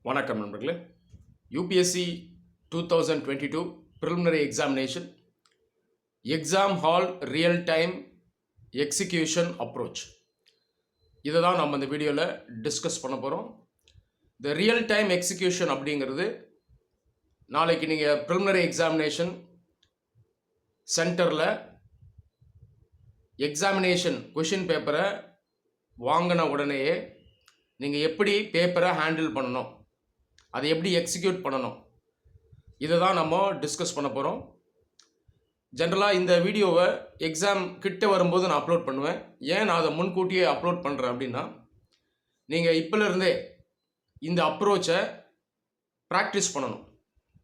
வணக்கம் நண்பர்களே. UPSC 2022 preliminary examination exam hall real time execution approach இதை தான் நம்ம இந்த வீடியோவில் டிஸ்கஸ் பண்ண போகிறோம். இந்த ரியல் டைம் எக்ஸிக்யூஷன் அப்படிங்கிறது நாளைக்கு நீங்கள் ப்ரிலிமினரி எக்ஸாமினேஷன் சென்டரில் எக்ஸாமினேஷன் கொஷின் பேப்பரை வாங்கின உடனேயே நீங்கள் எப்படி பேப்பரை ஹேண்டில் பண்ணணும், அதை எப்படி எக்ஸிக்யூட் பண்ணணும், இதை தான் நம்ம டிஸ்கஸ் பண்ண போகிறோம். ஜென்ரலாக இந்த வீடியோவை எக்ஸாம் கிட்ட வரும்போது நான் அப்லோட் பண்ணுவேன். ஏன் நான் அதை முன்கூட்டியே அப்லோட் பண்ணுறேன் அப்படின்னா, நீங்கள் இப்போலேருந்தே இந்த அப்ரோச்சை ப்ராக்டிஸ் பண்ணணும்.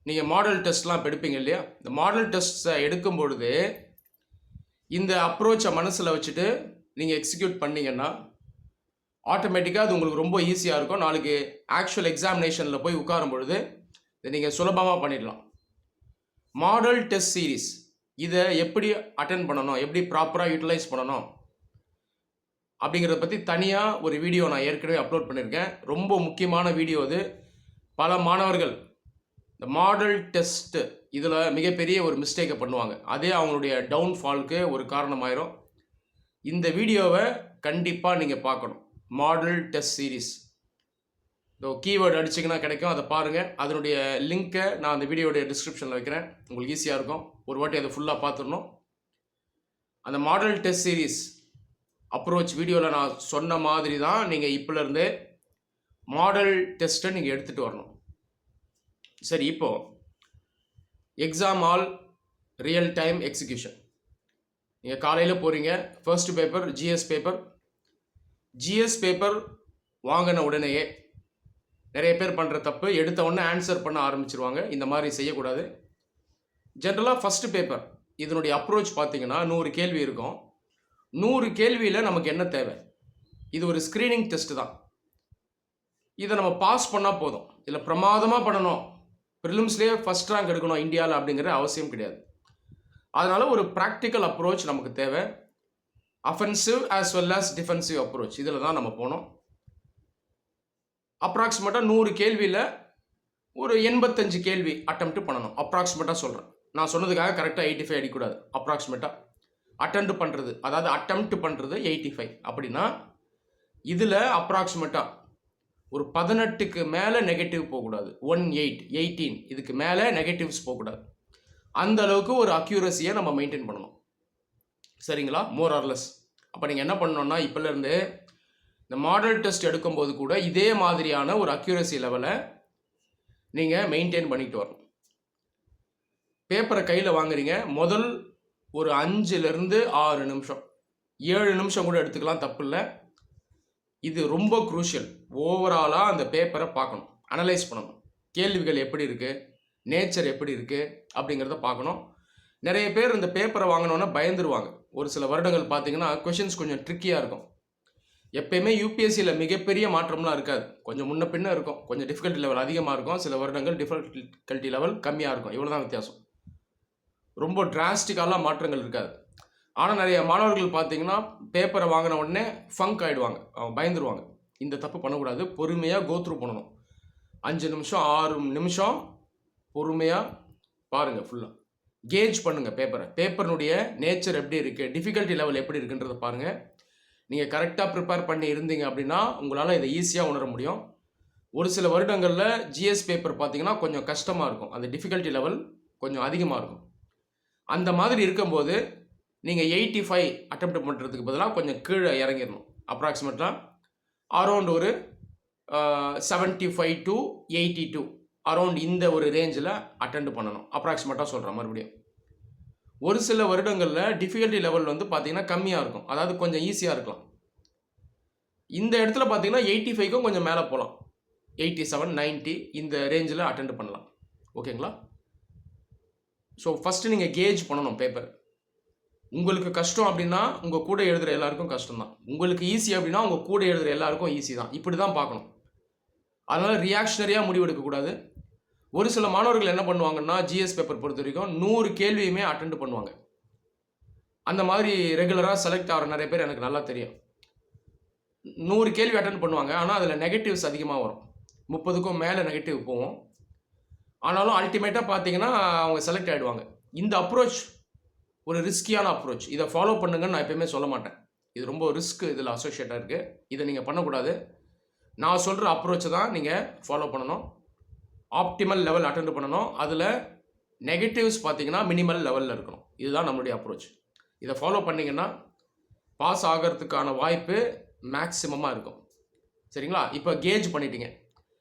நீங்கள் மாடல் டெஸ்ட்லாம் இப்போ எடுப்பீங்க இல்லையா, இந்த மாடல் டெஸ்ட்டை எடுக்கும் பொழுது இந்த அப்ரோச்சை மனசில் வச்சுட்டு நீங்கள் எக்ஸிக்யூட் பண்ணிங்கன்னா ஆட்டோமேட்டிக்காக அது உங்களுக்கு ரொம்ப ஈஸியாக இருக்கும். நாளைக்கு ஆக்சுவல் எக்ஸாமினேஷனில் போய் உட்காரும் பொழுது இதை நீங்கள் சுலபமாக பண்ணிடலாம். மாடல் டெஸ்ட் சீரீஸ் இதை எப்படி அட்டென்ட் பண்ணணும், எப்படி ப்ராப்பராக யூட்டிலைஸ் பண்ணணும் அப்படிங்கிறத பற்றி தனியாக ஒரு வீடியோ நான் ஏற்கனவே அப்லோட் பண்ணியிருக்கேன். ரொம்ப முக்கியமான வீடியோ அது. பல மாணவர்கள் இந்த மாடல் டெஸ்ட்டு இதில் மிகப்பெரிய ஒரு மிஸ்டேக்கை பண்ணுவாங்க. அதே அவங்களுடைய டவுன்ஃபாலுக்கு ஒரு காரணமாயிரும். இந்த வீடியோவை கண்டிப்பாக நீங்கள் பார்க்கணும். மாடல் டெஸ்ட் சீரீஸ் கீவேர்டு அடிச்சிங்கன்னா கிடைக்கும், அதை பாருங்கள். அதனுடைய லிங்க்கை நான் அந்த வீடியோடைய டிஸ்கிரிப்ஷனில் வைக்கிறேன். உங்களுக்கு ஈஸியாக இருக்கும். ஒரு வாட்டி அதை ஃபுல்லாக பார்த்துடணும். அந்த மாடல் டெஸ்ட் சீரீஸ் அப்ரோச் வீடியோவில் நான் சொன்ன மாதிரி தான் நீங்கள் இப்போலேருந்தே மாடல் டெஸ்ட்டை நீங்கள் எடுத்துகிட்டு வரணும். சரி, இப்போது exam all real time execution நீங்கள் காலையில் போகிறீங்க. ஃபர்ஸ்ட் பேப்பர் ஜிஎஸ் பேப்பர் வாங்கின உடனேயே நிறைய பேர் பண்ணுற தப்பு, எடுத்த உடனே ஆன்சர் பண்ண ஆரம்பிச்சிருவாங்க. இந்த மாதிரி செய்யக்கூடாது. ஜென்ரலாக ஃபஸ்ட்டு பேப்பர் இதனுடைய அப்ரோச் பார்த்தீங்கன்னா 100 கேள்வி இருக்கும். 100 கேள்வியில் நமக்கு என்ன தேவை? இது ஒரு ஸ்க்ரீனிங் டெஸ்ட்டு தான். இதை நம்ம பாஸ் பண்ணால் போதும். இதில் பிரமாதமாக பண்ணணும், ப்ரிலிம்ஸ்லேயே ஃபஸ்ட் ரேங்க் எடுக்கணும் இந்தியாவில் அப்படிங்கிற அவசியம் கிடையாது. அதனால் ஒரு ப்ராக்டிக்கல் அப்ரோச் நமக்கு தேவை. Offensive as well as defensive approach இதில் தான் நம்ம போனோம். அப்ராக்சிமேட்டாக 100 கேள்வியில் ஒரு 85 கேள்வி அட்டெம்ப்ட் பண்ணணும். அப்ராக்சிமேட்டாக சொல்கிறேன், நான் சொன்னதுக்காக கரெக்டாக 85 அடிக்கூடாது. அப்ராக்சிமேட்டாக அட்டெம்ப்ட் பண்ணுறது, அதாவது அட்டெம்ப்ட் பண்ணுறது 85 அப்படின்னா இதில் அப்ராக்சிமேட்டாக ஒரு 18க்கு மேலே நெகட்டிவ் போகக்கூடாது. 18 இதுக்கு மேலே நெகட்டிவ்ஸ் போகக்கூடாது. அந்த அளவுக்கு ஒரு அக்யூரஸியை நம்ம மெயின்டைன் பண்ணணும். சரிங்களா? மோர் ஆர்லெஸ். அப்போ நீங்கள் என்ன பண்ணணும்னா இப்போலேருந்து இந்த மாடல் டெஸ்ட் எடுக்கும்போது கூட இதே மாதிரியான ஒரு அக்யூரசி லெவலை நீங்கள் மெயின்டைன் பண்ணிட்டு வரணும். பேப்பரை கையில் வாங்குறீங்க, முதல் ஒரு 5லேருந்து 6 நிமிஷம், 7 நிமிஷம் கூட எடுத்துக்கலாம், தப்பு இல்லை. இது ரொம்ப குரூஷியல். ஓவராலாக அந்த பேப்பரை பார்க்கணும், அனலைஸ் பண்ணணும். கேள்விகள் எப்படி இருக்குது, நேச்சர் எப்படி இருக்குது அப்படிங்கிறத பார்க்கணும். நிறைய பேர் இந்த பேப்பரை வாங்கினோன்னா பயந்துருவாங்க. ஒரு சில வருடங்கள் பார்த்தீங்கன்னா கொஷின்ஸ் கொஞ்சம் ட்ரிக்கியாக இருக்கும். எப்பயுமே யூபிஎஸ்சியில் மிகப்பெரிய மாற்றம்லாம் இருக்காது, கொஞ்சம் முன்ன பின்ன இருக்கும். கொஞ்சம் டிஃபிகல்ட்டி லெவல் அதிகமாக இருக்கும், சில வருடங்கள் டிஃபிகல்ட்டி லெவல் கம்மியாக இருக்கும். இவ்வளோ தான் வித்தியாசம். ரொம்ப டிராஸ்டிக்காலாம் மாற்றங்கள் இருக்காது. ஆனால் நிறைய மாணவர்கள் பார்த்தீங்கன்னா பேப்பரை வாங்கின உடனே ஃபங்க் ஆகிடுவாங்க, அவங்க பயந்துருவாங்க. இந்த தப்பு பண்ணக்கூடாது. பொறுமையாக கோத்ரூ பண்ணணும். 5 நிமிஷம் 6 நிமிஷம் பொறுமையாக பாருங்கள். ஃபுல்லாக கேஜ் பண்ணுங்கள் பேப்பரினுடைய நேச்சர் எப்படி இருக்குது, டிஃபிகல்ட்டி லெவல் எப்படி இருக்குன்றதை பாருங்கள். நீங்கள் கரெக்டாக ப்ரிப்பேர் பண்ணி இருந்தீங்க அப்படின்னா உங்களால் இதை ஈஸியாக உணர முடியும். ஒரு சில வருடங்களில் ஜிஎஸ் பேப்பர் பார்த்தீங்கன்னா கொஞ்சம் கஷ்டமாக இருக்கும், அந்த டிஃபிகல்ட்டி லெவல் கொஞ்சம் அதிகமாக இருக்கும். அந்த மாதிரி இருக்கும்போது நீங்கள் 85 அட்டெம்ப்ட் பண்ணுறதுக்கு பதிலாக கொஞ்சம் கீழே இறங்கிடணும். அப்ராக்சிமேட்டாக அரௌண்ட் ஒரு 75 to 82 அரௌண்ட் இந்த ஒரு ரேஞ்சில் அட்டெண்ட் பண்ணணும். அப்ராக்சிமேட்டாக சொல்கிறேன் மறுபடியும். ஒரு சில வருடங்களில் டிஃபிகல்ட்டி லெவல் வந்து பார்த்தீங்கன்னா கம்மியாக இருக்கும், அதாவது கொஞ்சம் ஈஸியாக இருக்கலாம். இந்த இடத்துல பார்த்தீங்கன்னா 85க்கும் கொஞ்சம் மேலே போகலாம், 87 90 இந்த ரேஞ்சில் அட்டெண்ட் பண்ணலாம். ஓகேங்களா? ஸோ ஃபஸ்ட்டு நீங்கள் கேஜ் பண்ணணும் பேப்பர். உங்களுக்கு கஷ்டம் அப்படின்னா உங்கள் கூட எழுதுகிற எல்லாருக்கும் கஷ்டம் தான், உங்களுக்கு ஈஸி அப்படின்னா உங்கள் கூட எழுதுகிற எல்லாருக்கும் ஈஸி தான். இப்படி தான் பார்க்கணும். அதனால் ரியாக்ஷனரியாக முடிவெடுக்கக்கூடாது. ஒரு சில மாணவர்கள் என்ன பண்ணுவாங்கன்னா ஜிஎஸ் பேப்பர் பொறுத்த வரைக்கும் 100 கேள்வியுமே அட்டெண்ட் பண்ணுவாங்க. அந்த மாதிரி ரெகுலராக செலக்ட் ஆகிற நிறைய பேர் எனக்கு நல்லா தெரியும். 100 கேள்வி அட்டெண்ட் பண்ணுவாங்க, ஆனால் அதில் நெகட்டிவ்ஸ் அதிகமாக வரும். 30க்கும் மேலே நெகட்டிவ் போவோம். ஆனாலும் அல்டிமேட்டாக பார்த்தீங்கன்னா அவங்க செலக்ட் ஆகிடுவாங்க. இந்த அப்ரோச் ஒரு ரிஸ்கியான அப்ரோச். இதை ஃபாலோ பண்ணுங்கன்னு நான் எப்பயுமே சொல்ல மாட்டேன். இது ரொம்ப ரிஸ்க் இதில் அசோசியேட்டாக இருக்குது. இதை நீங்கள் பண்ணக்கூடாது. நான் சொல்கிற அப்ரோச்சை தான் நீங்கள் ஃபாலோ பண்ணணும். ஆப்டிமல் லெவல் அட்டெண்ட் பண்ணணும். அதில் நெகட்டிவ்ஸ் பார்த்தீங்கன்னா மினிமல் லெவலில் இருக்கணும். இதுதான் நம்மளுடைய அப்ரோச். இதை ஃபாலோ பண்ணிங்கன்னா பாஸ் ஆகிறதுக்கான வாய்ப்பு மேக்ஸிமமாக இருக்கும். சரிங்களா? இப்போ கேஜ் பண்ணிட்டீங்க.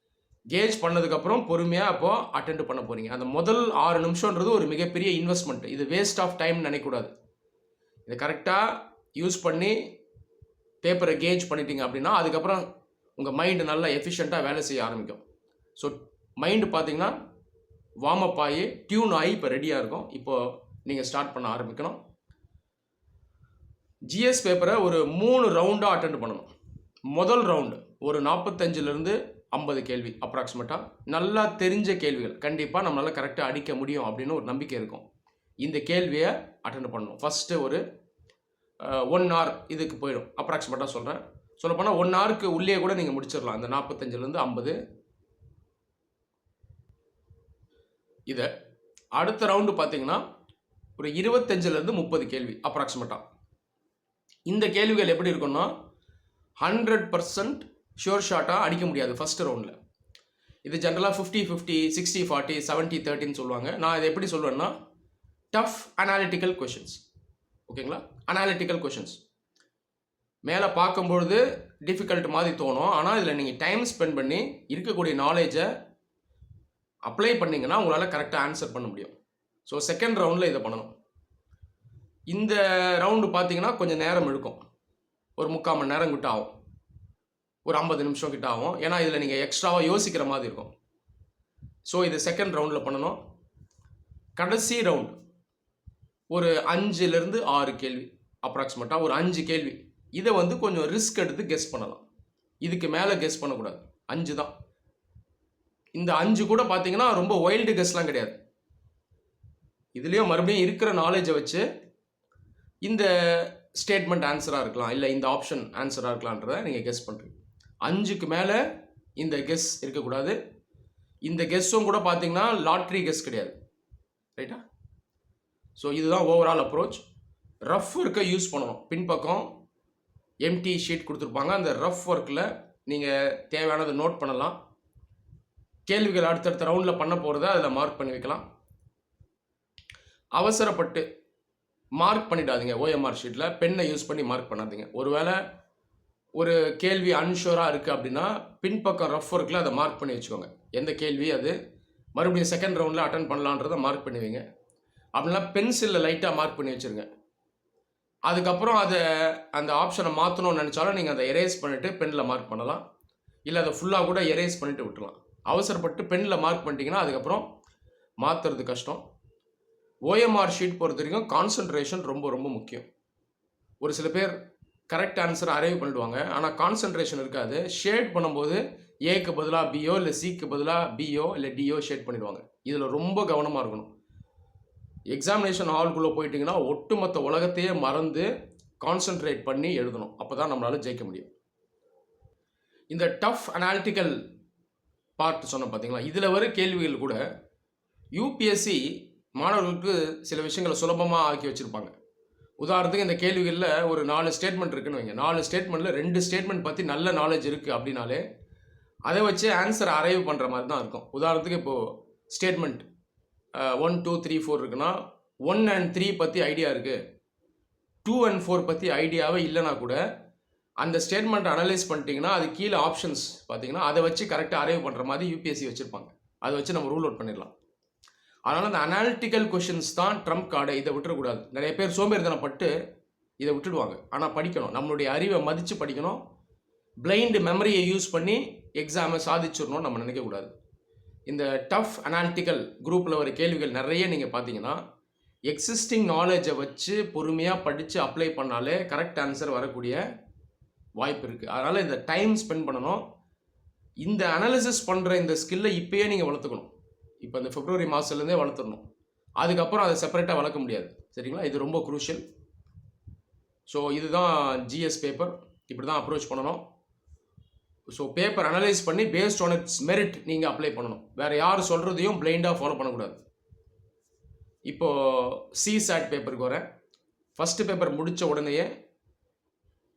கேஜ் பண்ணதுக்கப்புறம் பொறுமையாக அப்போது அட்டெண்ட் பண்ண போகிறீங்க. அந்த முதல் 6 நிமிஷம்ன்றது ஒரு மிகப்பெரிய இன்வெஸ்ட்மெண்ட். இது வேஸ்ட் ஆஃப் டைம் நினைக்கக்கூடாது. இதை கரெக்டாக யூஸ் பண்ணி பேப்பரை கேஜ் பண்ணிட்டீங்க அப்படின்னா அதுக்கப்புறம் உங்கள் மைண்டு நல்லா எஃபிஷியண்ட்டாக வேலை செய்ய ஆரம்பிக்கும். ஸோ மைண்டு பார்த்தீங்கன்னா வார்ம் அப் ஆகி டியூன் ஆகி இப்போ ரெடியாக இருக்கும். இப்போது நீங்கள் ஸ்டார்ட் பண்ண ஆரம்பிக்கணும். ஜிஎஸ் பேப்பரை ஒரு 3 ரவுண்டாக அட்டெண்ட் பண்ணணும். முதல் ரவுண்டு ஒரு 45லேருந்து 50 கேள்வி அப்ராக்சிமேட்டாக. நல்லா தெரிஞ்ச கேள்விகள். கண்டிப்பாக நம்மளால் கரெக்டாக அடிக்க முடியும் அப்படின்னு ஒரு நம்பிக்கை இருக்கும். இந்த கேள்வியை அட்டெண்ட் பண்ணணும். ஃபஸ்ட்டு ஒரு 1 hour இதுக்கு போயிடும். அப்ராக்சிமேட்டாக சொல்கிறேன். சொல்லப்போனால் 1 hourக்கு உள்ளே கூட நீங்கள் முடிச்சிடலாம். இந்த 45லேருந்து 50 இதை. அடுத்த ரவுண்டு பார்த்தீங்கன்னா ஒரு 25லேருந்து 30 கேள்வி அப்ராக்சிமேட்டாக. இந்த கேள்விகள் எப்படி இருக்குன்னா 100% ஷோர் ஷாட்டாக அடிக்க முடியாது ஃபஸ்ட்டு ரவுண்டில். இது ஜென்ரலாக 50-50, 60-40, 70-30ன்னு சொல்லுவாங்க. நான் இதை எப்படி சொல்லுவேன்னா டஃப் அனாலிட்டிக்கல் கொஷின்ஸ். ஓகேங்களா? அனாலிட்டிக்கல் கொஷின்ஸ் மேலே பார்க்கும்பொழுது டிஃபிகல்ட் மாதிரி தோணும். ஆனால் இதில் நீங்கள் டைம் ஸ்பெண்ட் பண்ணி இருக்கக்கூடிய நாலேஜை அப்ளை பண்ணிங்கன்னா உங்களால் கரெக்டாக ஆன்சர் பண்ண முடியும். ஸோ செகண்ட் ரவுண்டில் இதை பண்ணணும். இந்த ரவுண்டு பார்த்தீங்கன்னா கொஞ்சம் நேரம் எடுக்கும். ஒரு 3/4 மணி நேரம் கிட்ட ஆகும். ஒரு 50 நிமிஷம் கிட்ட ஆகும். ஏன்னா இதில் நீங்கள் எக்ஸ்ட்ராவாக யோசிக்கிற மாதிரி இருக்கும். ஸோ இது செகண்ட் ரவுண்டில் பண்ணணும். கடைசி ரவுண்ட் ஒரு 5லேருந்து 6 கேள்வி அப்ராக்சிமேட்டாக ஒரு 5 கேள்வி. இதை வந்து கொஞ்சம் ரிஸ்க் எடுத்து கெஸ் பண்ணலாம். இதுக்கு மேலே கெஸ் பண்ணக்கூடாது. 5 தான். இந்த 5 கூட பார்த்தீங்கன்னா ரொம்ப வைல்டு கெஸ்லாம் கிடையாது. இதுலேயும் மறுபடியும் இருக்கிற நாலேஜை வச்சு இந்த ஸ்டேட்மெண்ட் ஆன்சராக இருக்கலாம், இல்லை இந்த ஆப்ஷன் ஆன்சராக இருக்கலான்றதை நீங்கள் கெஸ் பண்ணுறீங்க. 5க்கு மேலே இந்த கெஸ் இருக்கக்கூடாது. இந்த கெஸ்ஸும் கூட பார்த்தீங்கன்னா லாட்ரி கெஸ் கிடையாது. ரைட்டா? ஸோ இதுதான் ஓவரால் அப்ரோச். ரஃப் ஒர்க்கை யூஸ் பண்ணணும். பின்பக்கம் எம்டி ஷீட் கொடுத்துருப்பாங்க. அந்த ரஃப் ஒர்க்கில் நீங்கள் தேவையானதை நோட் பண்ணலாம். கேள்விகள் அடுத்தடுத்த ரவுண்டில் பண்ண போகிறத அதில் மார்க் பண்ணி வைக்கலாம். அவசரப்பட்டு மார்க் பண்ணிடாதீங்க. ஓஎம்ஆர் ஷீட்டில் பென்னை யூஸ் பண்ணி மார்க் பண்ணாதீங்க. ஒருவேளை ஒரு கேள்வி அன்ஷூராக இருக்குது அப்படின்னா பின்பக்கம் ரஃப் ஒர்க்கில் அதை மார்க் பண்ணி வச்சுக்கோங்க. எந்த கேள்வி அது மறுபடியும் செகண்ட் ரவுண்டில் அட்டன் பண்ணலான்றதை மார்க் பண்ணி வைங்க. அப்படின்னா பென்சிலில் லைட்டாக மார்க் பண்ணி வச்சுருங்க. அதுக்கப்புறம் அதை அந்த ஆப்ஷனை மாற்றணும்னு நினச்சாலும் நீங்கள் அதை எரேஸ் பண்ணிவிட்டு பென்னில் மார்க் பண்ணலாம். இல்லை அதை ஃபுல்லாக கூட எரேஸ் பண்ணிவிட்டு விட்டுலாம். அவசரப்பட்டு பென்னில் மார்க் பண்ணிட்டீங்கன்னா அதுக்கப்புறம் மாற்றுறது கஷ்டம். ஓஎம்ஆர் ஷீட் பொறுத்த வரைக்கும் கான்சன்ட்ரேஷன் ரொம்ப ரொம்ப முக்கியம். ஒரு சில பேர் கரெக்ட் ஆன்சரை அரைவ் பண்ணிடுவாங்க. ஆனால் கான்சன்ட்ரேஷன் இருக்காது. ஷேட் பண்ணும்போது ஏக்கு பதிலாக பியோ இல்லை சிக்கு பதிலாக பியோ இல்லை டியோ ஷேட் பண்ணிடுவாங்க. இதில் ரொம்ப கவனமாக இருக்கணும். எக்ஸாமினேஷன் ஹால்குள்ளே போயிட்டிங்கன்னா ஒட்டுமொத்த உலகத்தையே மறந்து கான்சன்ட்ரேட் பண்ணி எழுதணும். அப்போ தான் நம்மளால் ஜெயிக்க முடியும். இந்த டஃப் அனாலிட்டிக்கல் பார்ட் சொன்ன பார்த்தீங்களா, இதில் வர கேள்விகள் கூட யூபிஎஸ்சி மாணவர்களுக்கு சில விஷயங்களை சுலபமாக ஆக்கி வச்சுருப்பாங்க. உதாரணத்துக்கு இந்த கேள்விகளில் ஒரு 4 ஸ்டேட்மெண்ட் இருக்குன்னு வைங்க. 4 ஸ்டேட்மெண்ட்டில் 2 ஸ்டேட்மெண்ட் பற்றி நல்ல நாலேஜ் இருக்குது அப்படின்னாலே அதை வச்சு ஆன்சர் அரைவ் பண்ணுற மாதிரி தான் இருக்கும். உதாரணத்துக்கு இப்போது ஸ்டேட்மெண்ட் 1, 2, 3, 4 இருக்குன்னா 1 and 3 பற்றி ஐடியா இருக்குது, 2 and 4 பற்றி ஐடியாவே இல்லைனா கூட அந்த ஸ்டேட்மெண்ட் அனலைஸ் பண்ணிட்டீங்கன்னா அது கீழே ஆப்ஷன்ஸ் பார்த்தீங்கன்னா அதை வச்சு கரெக்டாக அரைவ் பண்ணுற மாதிரி யூபிஎஸ்சி வச்சுருப்பாங்க. அதை வச்சு நம்ம ரூல் அவுட் பண்ணிடலாம். அதனால் அந்த அனாலிட்டிக்கல் கொஷின்ஸ் தான் ட்ரம்ப் கார்டை. இதை விட்டுறக்கூடாது. நிறைய பேர் சோம்பேறித்தனப்பட்டு இதை விட்டுடுவாங்க. ஆனால் படிக்கணும். நம்மளுடைய அறிவை மதித்து படிக்கணும். பிளைண்டு மெமரியை யூஸ் பண்ணி எக்ஸாமை சாதிச்சிடணும்னு நம்ம நினைக்கக்கூடாது. இந்த டஃப் அனாலிட்டிக்கல் குரூப்பில் வர கேள்விகள் நிறைய நீங்கள் பார்த்தீங்கன்னா எக்ஸிஸ்டிங் நாலேஜை வச்சு பொறுமையாக படித்து அப்ளை பண்ணாலே கரெக்ட் ஆன்சர் வரக்கூடிய வாய்ப்பு இருக்குது. அதனால் இந்த டைம் ஸ்பெண்ட் பண்ணணும். இந்த அனாலிசிஸ் பண்ணுற இந்த ஸ்கில்லை இப்போயே நீங்கள் வளர்த்துக்கணும். இப்போ இந்த பிப்ரவரி மாதத்துலேருந்தே வளர்த்துடணும். அதுக்கப்புறம் அதை செப்பரேட்டாக வளர்க்க முடியாது. சரிங்களா? இது ரொம்ப குரூஷியல். ஸோ இதுதான் ஜிஎஸ் பேப்பர். இப்படி தான் அப்ரோச் பண்ணணும். ஸோ பேப்பர் அனலைஸ் பண்ணி பேஸ்ட் ஆன் இட்ஸ் மெரிட் நீங்கள் அப்ளை பண்ணணும். வேறு யார் சொல்கிறதையும் பிளைண்டாக ஃபாலோ பண்ணக்கூடாது. இப்போது சிசாட் பேப்பருக்கு வரேன். ஃபஸ்ட்டு பேப்பர் முடித்த உடனேயே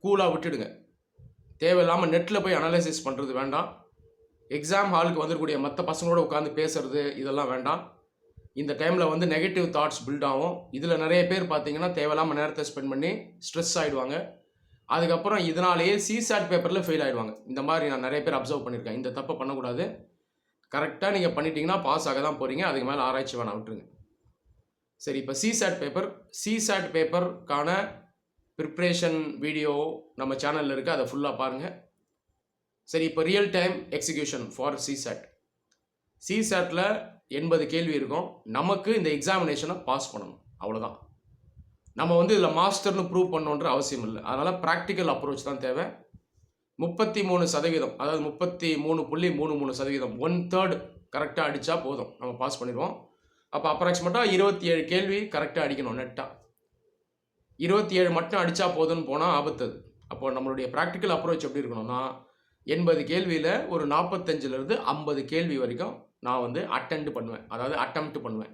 கூலாக விட்டுடுங்க. தேவையில்லாமல் நெட்டில் போய் அனலைசிஸ் பண்ணுறது வேண்டாம். எக்ஸாம் ஹாலுக்கு வந்துருக்கூடிய மற்ற பசங்களோட உட்காந்து பேசுகிறது இதெல்லாம் வேண்டாம். இந்த டைமில் வந்து நெகட்டிவ் தாட்ஸ் பில்ட் ஆகும். இதில் நிறைய பேர் பார்த்தீங்கன்னா தேவையில்லாமல் நேரத்தை ஸ்பெண்ட் பண்ணி ஸ்ட்ரெஸ் ஆகிடுவாங்க. அதுக்கப்புறம் இதனாலேயே சிசாட் பேப்பரில் ஃபெயில் ஆகிடுவாங்க. இந்த மாதிரி நான் நிறைய பேர் அப்சர்வ் பண்ணியிருக்கேன். இந்த தப்பை பண்ணக்கூடாது. கரெக்டாக நீங்கள் பண்ணிட்டீங்கன்னா பாஸ் ஆக தான் போகிறீங்க. அதுக்கு மேலே ஆராய்ச்சி வேணாம், விட்டுருங்க. சரி, இப்போ சிசாட் பேப்பருக்கான ப்ரிப்ரேஷன் வீடியோ நம்ம சேனலில் இருக்குது. அதை ஃபுல்லாக பாருங்கள். சரி, இப்போ ரியல் டைம் எக்ஸிக்யூஷன் ஃபார் சிசாட்டில் 80 கேள்வி இருக்கும். நமக்கு இந்த எக்ஸாமினேஷனை பாஸ் பண்ணணும், அவ்வளோதான். நம்ம வந்து இதில் மாஸ்டர்னு ப்ரூவ் பண்ணணுன்ற அவசியம் இல்லை. அதனால் ப்ராக்டிக்கல் அப்ரோச் தான் தேவை. 33%, அதாவது 33.33%, 1/3 கரெக்டாக அடித்தா போதும், நம்ம பாஸ் பண்ணிடுவோம். அப்போ அப்ராக்சிமேட்டாக 27 கேள்வி கரெக்டாக அடிக்கணும். நெட்டாக 27 மட்டும் அடித்தா போதும்னு போனால் ஆபத்து. அப்போது நம்மளுடைய ப்ராக்டிக்கல் அப்ரோச் எப்படி இருக்கணும்னா 80 கேள்வியில் ஒரு 45லேருந்து 50 கேள்வி வரைக்கும் நான் வந்து அட்டெம்ப்ட் பண்ணுவேன்.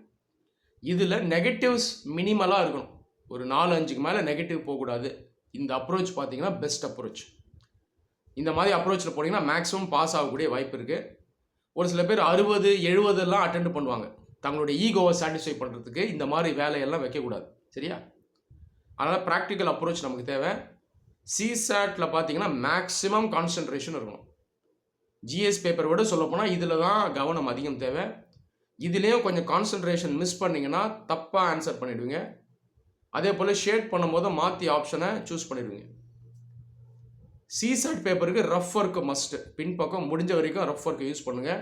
இதில் நெகட்டிவ்ஸ் மினிமலாக இருக்கணும். ஒரு 4-5க்கு மேலே நெகட்டிவ் போகக்கூடாது. இந்த அப்ரோச் பார்த்தீங்கன்னா பெஸ்ட் அப்ரோச். இந்த மாதிரி அப்ரோச்சில் போனீங்கன்னா மேக்ஸிமம் பாஸ் ஆகக்கூடிய வாய்ப்பு இருக்குது. ஒரு சில பேர் 60-70 அட்டெம்ப்ட் பண்ணுவாங்க. தங்களுடைய ஈகோவை சாட்டிஸ்ஃபை பண்ணுறதுக்கு இந்த மாதிரி வேலையெல்லாம் வைக்கக்கூடாது. சரியா? அதனால் ப்ராக்டிக்கல் அப்ரோச் நமக்கு தேவை. சிசாட்டில் பார்த்தீங்கன்னா மேக்ஸிமம் கான்சன்ட்ரேஷன் இருக்கணும். ஜிஎஸ் பேப்பர் விட சொல்லப்போனால் இதில் தான் கவனம் அதிகம் தேவை. இதுலேயும் கொஞ்சம் கான்சன்ட்ரேஷன் மிஸ் பண்ணிங்கன்னா தப்பாக ஆன்சர் பண்ணிவிடுவீங்க. அதே போல் ஷேட் பண்ணும்போது மாற்றி ஆப்ஷனை சூஸ் பண்ணிடுவீங்க. சிசாட் பேப்பருக்கு ரஃப் ஒர்க்கு மஸ்ட்டு. பின்பக்கம் முடிஞ்ச வரைக்கும் ரஃப் ஒர்க்கை யூஸ் பண்ணுங்கள்.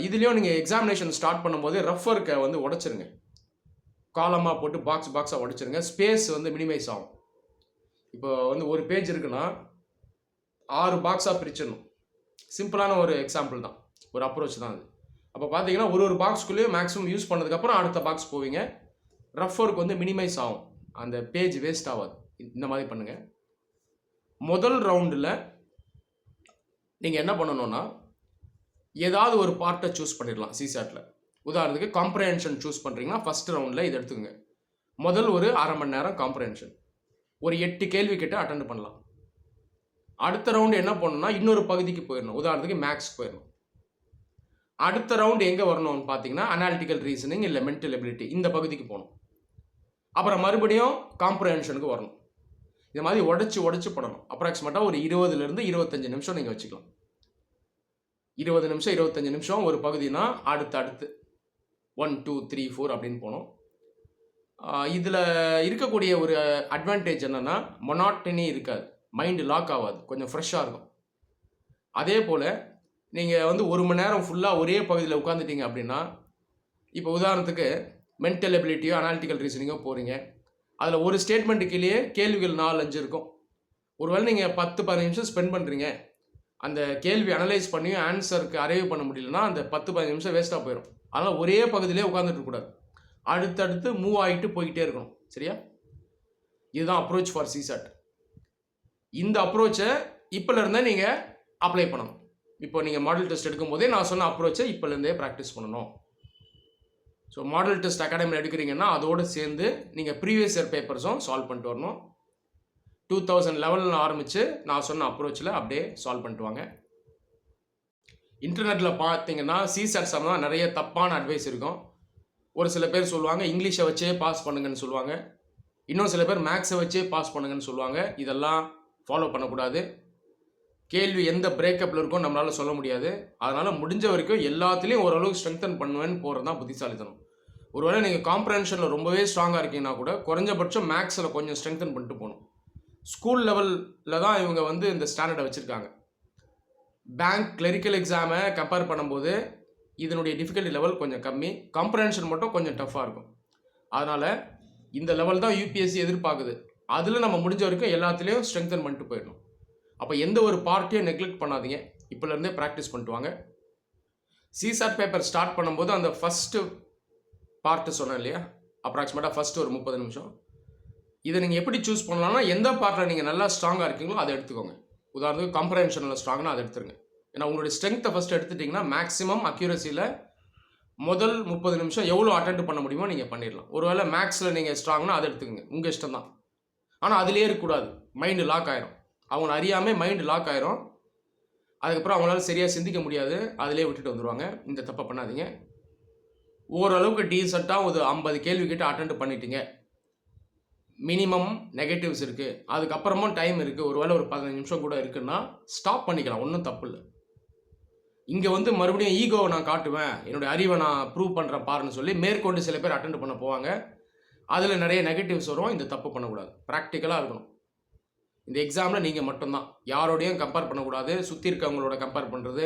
இதுலேயும் நீங்கள் எக்ஸாமினேஷன் ஸ்டார்ட் பண்ணும்போது ரஃப் ஒர்க்கை வந்து உடச்சிருங்க. காலமாக போட்டு பாக்ஸாக உடச்சிருங்க. ஸ்பேஸ் வந்து மினிமைஸ் ஆகும். இப்போ வந்து ஒரு பேஜ் இருக்குன்னா 6 பாக்ஸாக பிரிச்சிடணும். சிம்பிளான ஒரு எக்ஸாம்பிள் தான், ஒரு அப்ரோச் தான் அது. அப்போ பார்த்தீங்கன்னா ஒரு பாக்ஸ்குள்ளேயும் மேக்ஸிமம் யூஸ் பண்ணதுக்கப்புறம் அடுத்த பாக்ஸ் போவீங்க. ரஃப் ஒர்க் வந்து மினிமைஸ் ஆகும், அந்த பேஜ் வேஸ்ட் ஆகாது. இந்த மாதிரி பண்ணுங்கள். முதல் ரவுண்டில் நீங்கள் என்ன பண்ணணும்னா ஏதாவது ஒரு பார்ட்டை சூஸ் பண்ணிடலாம். சிசாட்டில் உதாரணத்துக்கு காம்ப்ரஹென்ஷன் சூஸ் பண்ணுறீங்கன்னா ஃபஸ்ட் ரவுண்டில் இதை எடுத்துக்கோங்க. முதல் ஒரு அரை மணி நேரம் காம்ப்ரஹென்ஷன், ஒரு 8 கேள்வி கிட்ட அட்டெண்ட் பண்ணலாம். அடுத்த ரவுண்டு என்ன பண்ணணும்னா இன்னொரு பகுதிக்கு போயிடணும். உதாரணத்துக்கு மேக்ஸ் போயிடணும். அடுத்த ரவுண்டு எங்கே வரணும்னு பார்த்தீங்கன்னா அனாலிட்டிக்கல் ரீசனிங் இல்லை மென்டல் எபிலிட்டி, இந்த பகுதிக்கு போகணும். அப்புறம் மறுபடியும் காம்ப்ரஹென்ஷனுக்கு வரணும். இந்த மாதிரி உடச்சி பண்ணணும். அப்ராக்சிமேட்டாக ஒரு 20லேருந்து 25 நிமிஷம் நீங்கள் வச்சுக்கலாம். 20 நிமிஷம் 25 நிமிஷம் ஒரு பகுதினா அடுத்து 1 2 3 4 அப்படின்னு போகணும். இதில் இருக்கக்கூடிய ஒரு அட்வான்டேஜ் என்னென்னா மொனாட்டனி இருக்காது, மைண்டு லாக் ஆகாது, கொஞ்சம் ஃப்ரெஷ்ஷாக இருக்கும். அதே போல் நீங்கள் வந்து 1 மணி நேரம் ஃபுல்லாக ஒரே பகுதியில் உட்காந்துட்டீங்க அப்படின்னா, இப்போ உதாரணத்துக்கு மென்டல் எபிலிட்டியோ அனாலிட்டிக்கல் ரீசனிங்கோ போகிறீங்க. அதில் ஒரு ஸ்டேட்மெண்ட்டுக்குள்ளேயே கேள்விகள் 4-5 இருக்கும். ஒருவேளை நீங்கள் 10-15 நிமிஷம் ஸ்பெண்ட் பண்ணுறீங்க, அந்த கேள்வி அனலைஸ் பண்ணி ஆன்சருக்கு அரைவ் பண்ண முடியலன்னா அந்த 10-15 நிமிஷம் வேஸ்ட்டாக போயிடும். அதனால் ஒரே பகுதியிலே உட்காந்துட்டு இருக்கக்கூடாது, அடுத்தடுத்து மூவ் ஆகிட்டு போய்கிட்டே இருக்கணும். சரியா? இதுதான் அப்ரோச் ஃபார் சிசாட். இந்த அப்ரோச்சை இப்போலேருந்தே நீங்கள் அப்ளை பண்ணணும். இப்போ நீங்கள் மாடல் டெஸ்ட் எடுக்கும் போதே நான் சொன்ன அப்ரோச்சை இப்போலேருந்தே ப்ராக்டிஸ் பண்ணணும். ஸோ மாடல் டெஸ்ட் அகாடமியில் எடுக்கிறீங்கன்னா அதோடு சேர்ந்து நீங்கள் ப்ரீவியஸ் இயர் பேப்பர்ஸும் சால்வ் பண்ணிட்டு வரணும். 2011 ஆரம்பித்து நான் சொன்ன அப்ரோச்சில் அப்படியே சால்வ் பண்ணிட்டு வாங்க. இன்டர்நெட்டில் பார்த்தீங்கன்னா சிசாட் சம்மந்தமாக நிறைய தப்பான அட்வைஸ் இருக்கும். ஒரு சில பேர் சொல்லுவாங்க இங்கிலீஷை வச்சே பாஸ் பண்ணுங்கன்னு சொல்லுவாங்க. இன்னும் சில பேர் மேக்ஸை வச்சே பாஸ் பண்ணுங்கன்னு சொல்லுவாங்க. இதெல்லாம் ஃபாலோ பண்ணக்கூடாது. கேள்வி எந்த பிரேக்கப்பில் இருக்கும் நம்மளால் சொல்ல முடியாது. அதனால் முடிஞ்ச வரைக்கும் எல்லாத்துலேயும் ஓரளவுக்கு ஸ்ட்ரெங்தன் பண்ணுவேன்னு போகிறது தான் புத்திசாலித்தனம். ஒருவேளை நீங்கள் காம்ப்ரஹென்ஷனில் ரொம்பவே ஸ்ட்ராங்காக இருக்கீங்கன்னா கூட குறைஞ்சபட்சம் மேக்ஸில் கொஞ்சம் ஸ்ட்ரெங்தன் பண்ணிட்டு போகணும். ஸ்கூல் லெவலில் தான் இவங்க வந்து இந்த ஸ்டாண்டர்டை வச்சுருக்காங்க. பேங்க் கிளரிக்கல் எக்ஸாமை கம்பேர் பண்ணும்போது இதனுடைய டிஃபிகல்ட்டி லெவல் கொஞ்சம் கம்மி, காம்ப்ரஹென்ஷன் மட்டும் கொஞ்சம் டஃப்பாக இருக்கும். அதனால் இந்த லெவல் தான் யூபிஎஸ்சி எதிர்பார்க்குது. அதில் நம்ம முடிஞ்ச வரைக்கும் எல்லாத்துலேயும் ஸ்ட்ரெங்தன் பண்ணிட்டு போயிடணும். அப்போ எந்த ஒரு பார்ட்டியும் நெக்லெக்ட் பண்ணாதீங்க. இப்போலேருந்தே ப்ராக்டிஸ் பண்ணிட்டு வாங்க. சிசாட் பேப்பர் ஸ்டார்ட் பண்ணும்போது அந்த ஃபஸ்ட்டு பார்ட்டு சொன்னேன் இல்லையா, அப்ராக்சிமேட்டாக ஃபஸ்ட்டு ஒரு 30 நிமிஷம். இதை நீங்கள் எப்படி சூஸ் பண்ணலாம்னா எந்த பார்ட்டில் நீங்கள் நல்லா ஸ்ட்ராங்காக இருக்கீங்களோ அதை எடுத்துக்கோங்க. உதாரணத்துக்கு காம்ப்ரஹென்ஷனில் ஸ்ட்ராங்னா அதை எடுத்துருங்க. ஏன்னா உங்களுடைய ஸ்ட்ரென்த்தை ஃபஸ்ட்டு எடுத்துட்டிங்கன்னா மேக்ஸிமம் அக்யூரஸியில் முதல் 30 நிமிஷம் எவ்வளோ அட்டெண்ட் பண்ண முடியுமோ நீங்கள் பண்ணிடலாம். ஒருவேளை மேக்ஸில் நீங்கள் ஸ்ட்ராங்னா அதை எடுத்துக்கோங்க, உங்கள் இஷ்டம் தான். ஆனால் அதிலே இருக்கக்கூடாது, மைண்டு லாக் ஆயிரும். அவங்கள அறியாமல் மைண்டு லாக் ஆயிரும். அதுக்கப்புறம் அவங்களால சரியாக சிந்திக்க முடியாது, அதிலே விட்டுட்டு வந்துடுவாங்க. இந்த தப்பை பண்ணாதீங்க. ஓரளவுக்கு டீசெண்டாக ஒரு 50 கேள்வி கிட்ட அட்டெண்ட் பண்ணிட்டீங்க. மினிமம் நெகட்டிவ்ஸ் இருக்குது, அதுக்கப்புறமும் டைம் இருக்குது, ஒருவேளை ஒரு 15 நிமிஷம் கூட இருக்குன்னா ஸ்டாப் பண்ணிக்கலாம், ஒன்றும் தப்பு இல்லை. இங்கே வந்து மறுபடியும் ஈகோவை நான் காட்டுவேன், என்னுடைய அறிவை நான் ப்ரூவ் பண்ணுறேன் பாருன்னு சொல்லி மேற்கொண்டு சில பேர் அட்டெண்ட் பண்ண போவாங்க. அதில் நிறைய நெகட்டிவ்ஸ் வரும். இந்த தப்பு பண்ணக்கூடாது, ப்ராக்டிக்கலாக இருக்கணும். இந்த எக்ஸாமில் நீங்கள் மட்டும்தான், யாரோடையும் கம்பேர் பண்ணக்கூடாது. சுற்றி இருக்கவங்களோட கம்பேர் பண்ணுறது,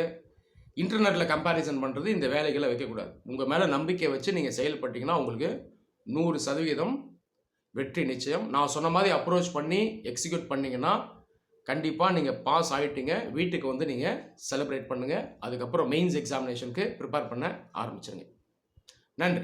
இன்டர்நெட்டில் கம்பேரிசன் பண்ணுறது, இந்த வேலைகளை வைக்கக்கூடாது. உங்கள் மேலே நம்பிக்கை வச்சு நீங்கள் செயல்பட்டீங்கன்னா உங்களுக்கு 100% வெற்றி நிச்சயம். நான் சொன்ன மாதிரி அப்ரோச் பண்ணி எக்ஸிக்யூட் பண்ணிங்கன்னா கண்டிப்பாக நீங்கள் பாஸ் ஆகிட்டீங்க. வீட்டுக்கு வந்து நீங்கள் செலிப்ரேட் பண்ணுங்கள். அதுக்கப்புறம் மெயின்ஸ் எக்ஸாமினேஷனுக்கு ப்ரிப்பேர் பண்ண ஆரம்பிச்சிருங்க. நன்றி.